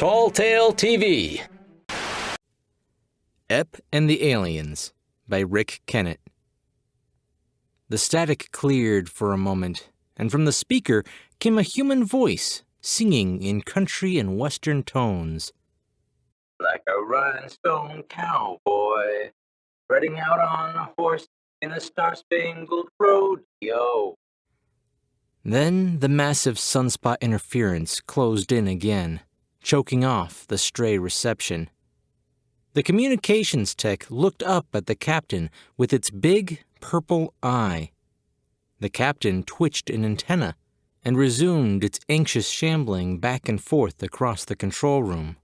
Tall Tale TV. Ep and the Aliens by Rick Kennett. The static cleared for a moment, and from the speaker came a human voice singing in country and western tones. Like a rhinestone cowboy, riding out on a horse in a star-spangled rodeo. Then the massive sunspot interference closed in again, choking off the stray reception. The communications tech looked up at the captain with its big, purple eye. The captain twitched an antenna and resumed its anxious shambling back and forth across the control room.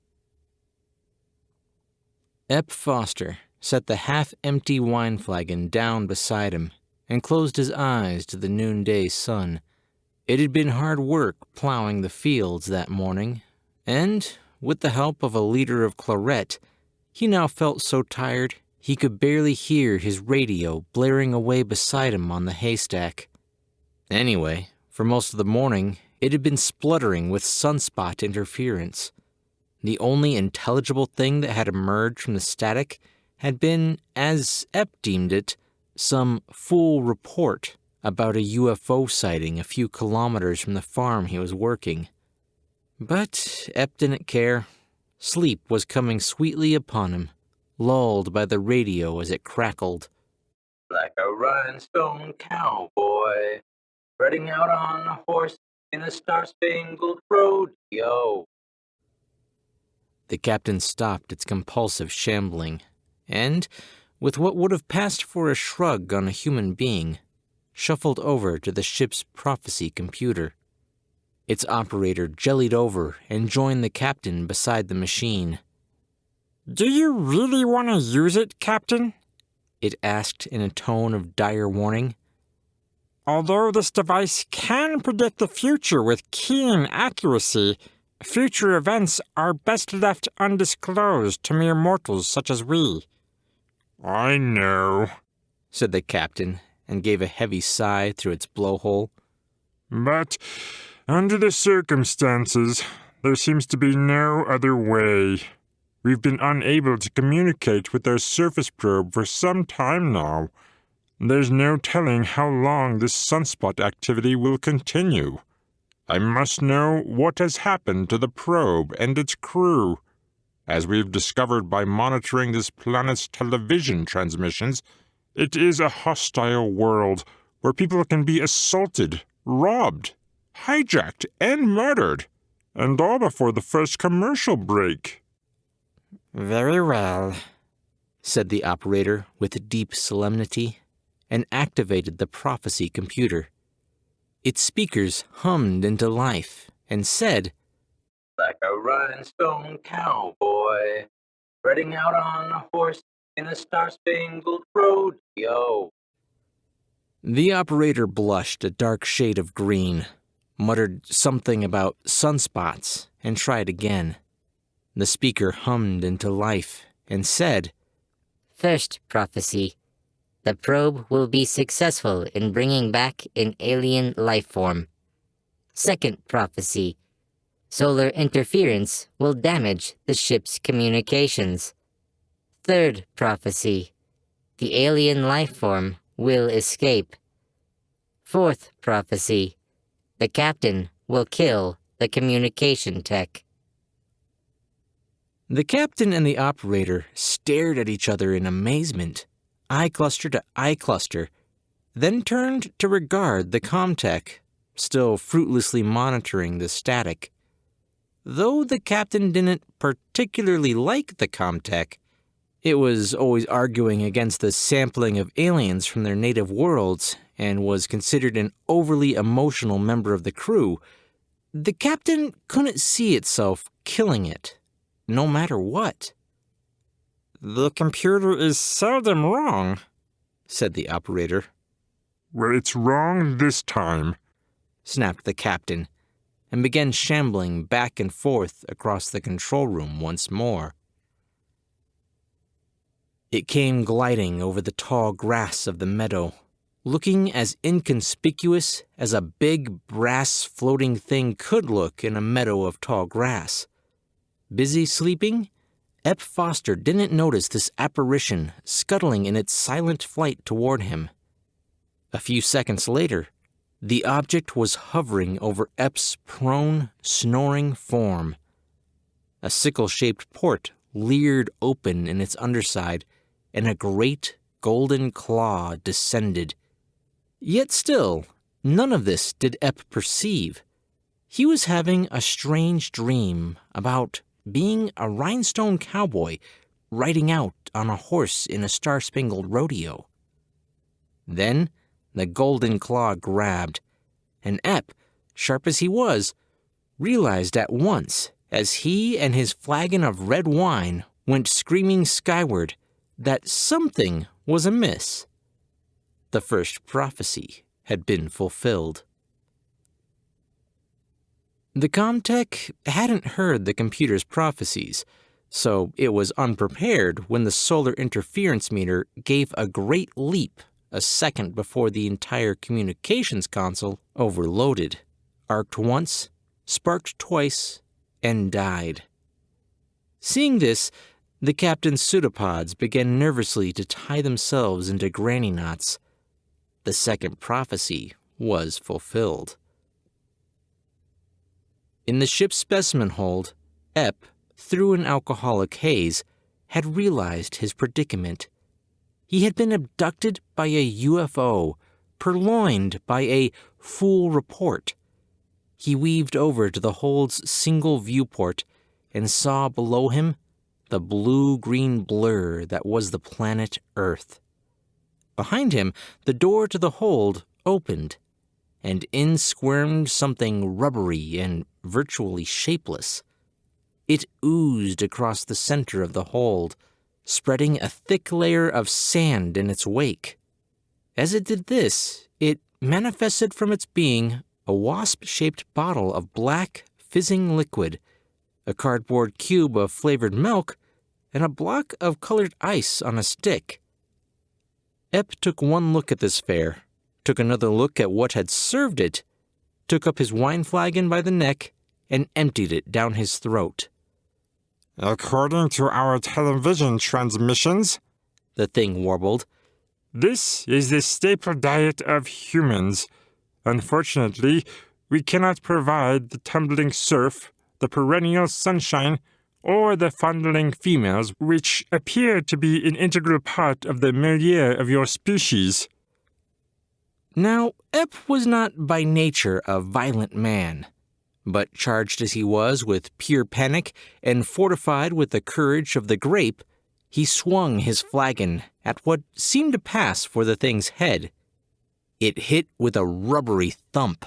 Ep Foster set the half-empty wine flagon down beside him and closed his eyes to the noonday sun. It had been hard work plowing the fields that morning, and, with the help of a liter of claret, he now felt so tired he could barely hear his radio blaring away beside him on the haystack. Anyway, for most of the morning, it had been spluttering with sunspot interference. The only intelligible thing that had emerged from the static had been, as Ep deemed it, some fool report about a UFO sighting a few kilometers from the farm he was working. But Ep didn't care. Sleep was coming sweetly upon him, lulled by the radio as it crackled. Like a rhinestone cowboy, riding out on a horse in a star-spangled rodeo. The captain stopped its compulsive shambling, and, with what would have passed for a shrug on a human being, shuffled over to the ship's prophecy computer. Its operator jellied over and joined the captain beside the machine. "Do you really want to use it, Captain?" It asked in a tone of dire warning. "Although this device can predict the future with keen accuracy, future events are best left undisclosed to mere mortals such as we." "I know," said the captain, and gave a heavy sigh through its blowhole. "But under the circumstances, there seems to be no other way. We've been unable to communicate with our surface probe for some time now. There's no telling how long this sunspot activity will continue. I must know what has happened to the probe and its crew. As we've discovered by monitoring this planet's television transmissions, it is a hostile world where people can be assaulted, robbed, hijacked, and murdered, and all before the first commercial break." "Very well," said the operator with deep solemnity, and activated the prophecy computer. Its speakers hummed into life and said, Like a rhinestone cowboy, riding out on a horse in a star-spangled rodeo. The operator blushed a dark shade of green, muttered something about sunspots, and tried again. The speaker hummed into life and said, First prophecy. The probe will be successful in bringing back an alien life form. Second prophecy. Solar interference will damage the ship's communications. Third prophecy. The alien life form will escape. Fourth prophecy. The captain will kill the communication tech. The captain and the operator stared at each other in amazement, eye cluster to eye cluster, then turned to regard the comtech, still fruitlessly monitoring the static. Though the captain didn't particularly like the comtech, it was always arguing against the sampling of aliens from their native worlds and was considered an overly emotional member of the crew, the captain couldn't see itself killing it, no matter what. "The computer is seldom wrong," said the operator. "Well, it's wrong this time," snapped the captain, and began shambling back and forth across the control room once more. It came gliding over the tall grass of the meadow, looking as inconspicuous as a big brass floating thing could look in a meadow of tall grass. Busy sleeping, Ep Foster didn't notice this apparition scuttling in its silent flight toward him. A few seconds later, the object was hovering over Ep's prone, snoring form. A sickle-shaped port leered open in its underside, and a great golden claw descended. Yet still, none of this did Ep perceive. He was having a strange dream about being a rhinestone cowboy riding out on a horse in a star-spangled rodeo. Then the golden claw grabbed, and Ep, sharp as he was, realized at once, as he and his flagon of red wine went screaming skyward, that something was amiss. The first prophecy had been fulfilled. The Comtech hadn't heard the computer's prophecies, so it was unprepared when the solar interference meter gave a great leap a second before the entire communications console overloaded, arced once, sparked twice, and died. Seeing this, the captain's pseudopods began nervously to tie themselves into granny knots. The second prophecy was fulfilled. In the ship's specimen hold, Ep, through an alcoholic haze, had realized his predicament. He had been abducted by a UFO, purloined by a fool report. He weaved over to the hold's single viewport and saw below him the blue-green blur that was the planet Earth. Behind him, the door to the hold opened, and in squirmed something rubbery and virtually shapeless. It oozed across the center of the hold, spreading a thick layer of sand in its wake. As it did this, it manifested from its being a wasp-shaped bottle of black, fizzing liquid, a cardboard cube of flavored milk, and a block of colored ice on a stick. Ep took one look at this fare, took another look at what had served it, took up his wine flagon by the neck, and emptied it down his throat. According to our television transmissions, the thing warbled, this is the staple diet of humans. Unfortunately, we cannot provide the tumbling surf, the perennial sunshine, or the fondling females which appear to be an integral part of the milieu of your species. Now, Ep was not by nature a violent man, but charged as he was with pure panic and fortified with the courage of the grape, he swung his flagon at what seemed to pass for the thing's head. It hit with a rubbery thump.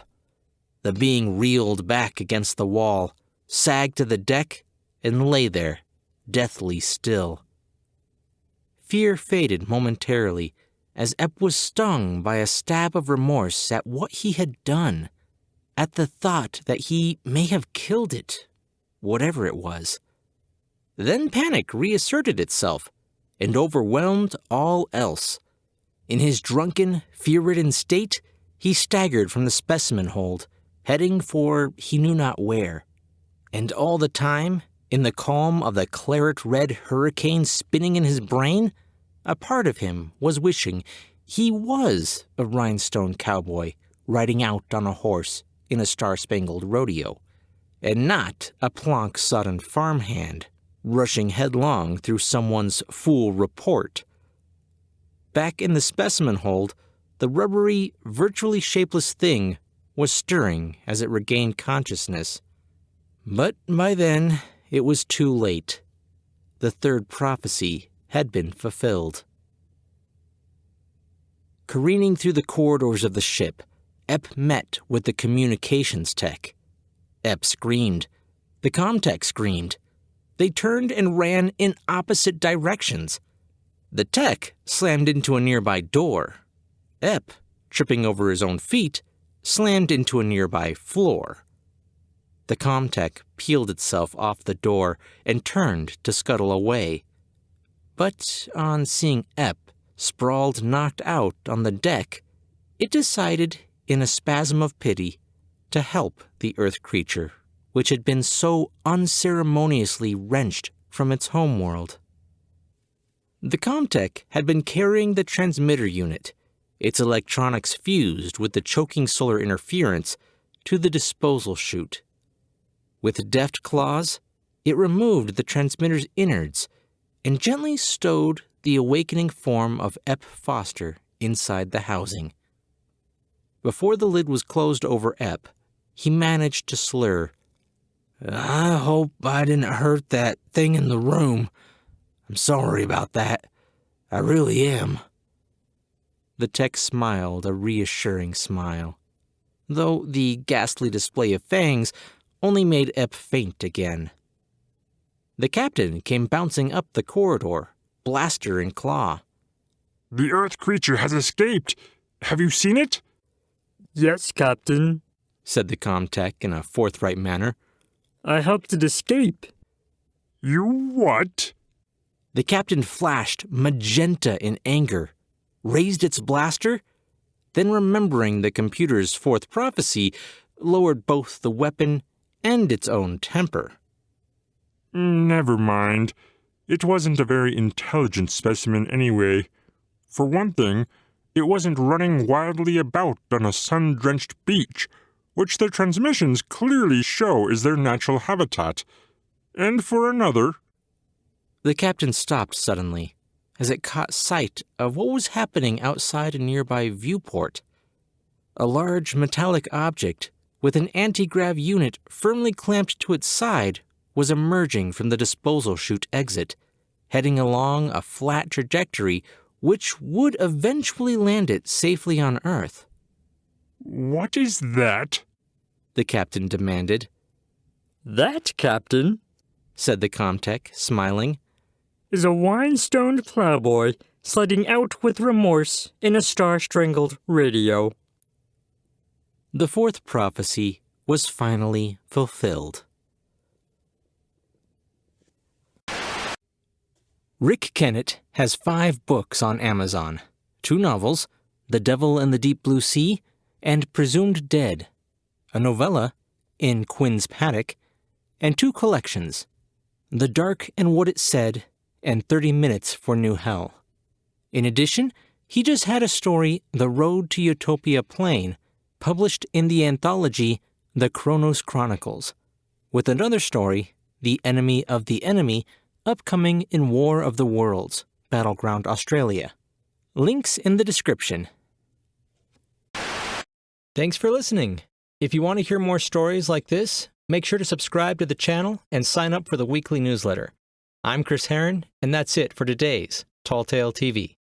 The being reeled back against the wall, sagged to the deck, and lay there, deathly still. Fear faded momentarily as Ep was stung by a stab of remorse at what he had done, at the thought that he may have killed it, whatever it was. Then panic reasserted itself and overwhelmed all else. In his drunken, fear-ridden state, he staggered from the specimen hold, heading for he knew not where. And all the time, in the calm of the claret-red hurricane spinning in his brain, a part of him was wishing he was a rhinestone cowboy riding out on a horse in a star-spangled rodeo, and not a plonk-sodden farmhand rushing headlong through someone's fool report. Back in the specimen hold, the rubbery, virtually shapeless thing was stirring as it regained consciousness. But by then, it was too late. The third prophecy had been fulfilled. Careening through the corridors of the ship, Ep met with the communications tech. Ep screamed. The comtech screamed. They turned and ran in opposite directions. The tech slammed into a nearby door. Ep, tripping over his own feet, slammed into a nearby floor. The comtech peeled itself off the door and turned to scuttle away. But on seeing Ep sprawled knocked out on the deck, it decided, in a spasm of pity, to help the Earth creature which had been so unceremoniously wrenched from its homeworld. The Comtech had been carrying the transmitter unit, its electronics fused with the choking solar interference, to the disposal chute. With deft claws, it removed the transmitter's innards and gently stowed the awakening form of Ep Foster inside the housing. Before the lid was closed over Ep, he managed to slur, "I hope I didn't hurt that thing in the room. I'm sorry about that. I really am." The tech smiled a reassuring smile, though the ghastly display of fangs only made Ep faint again. The captain came bouncing up the corridor, blaster in claw. The Earth creature has escaped. Have you seen it? Yes, Captain, said the Comtech in a forthright manner. I helped it escape. You what? The captain flashed magenta in anger, raised its blaster, then remembering the computer's fourth prophecy, lowered both the weapon and its own temper. Never mind. It wasn't a very intelligent specimen anyway. For one thing, it wasn't running wildly about on a sun-drenched beach, which their transmissions clearly show is their natural habitat. And for another... The captain stopped suddenly, as it caught sight of what was happening outside a nearby viewport. A large metallic object with an anti-grav unit firmly clamped to its side was emerging from the disposal chute exit, heading along a flat trajectory which would eventually land it safely on Earth. What is that? The captain demanded. That, Captain, said the Comtech, smiling, is a wine-stoned plowboy sliding out with remorse in a star-strangled radio. The fourth prophecy was finally fulfilled. Rick Kennett has 5 books on Amazon, 2 novels, The Devil in the Deep Blue Sea and Presumed Dead, a novella, In Quinn's Paddock, and 2 collections, The Dark and What It Said and 30 Minutes for New Hell. In addition, he just had a story, The Road to Utopia Plain, published in the anthology The Kronos Chronicles, with another story, The Enemy of the Enemy, upcoming in War of the Worlds, Battleground Australia. Links in the description. Thanks for listening. If you want to hear more stories like this, make sure to subscribe to the channel and sign up for the weekly newsletter. I'm Chris Herron, and that's it for today's Tall Tale TV.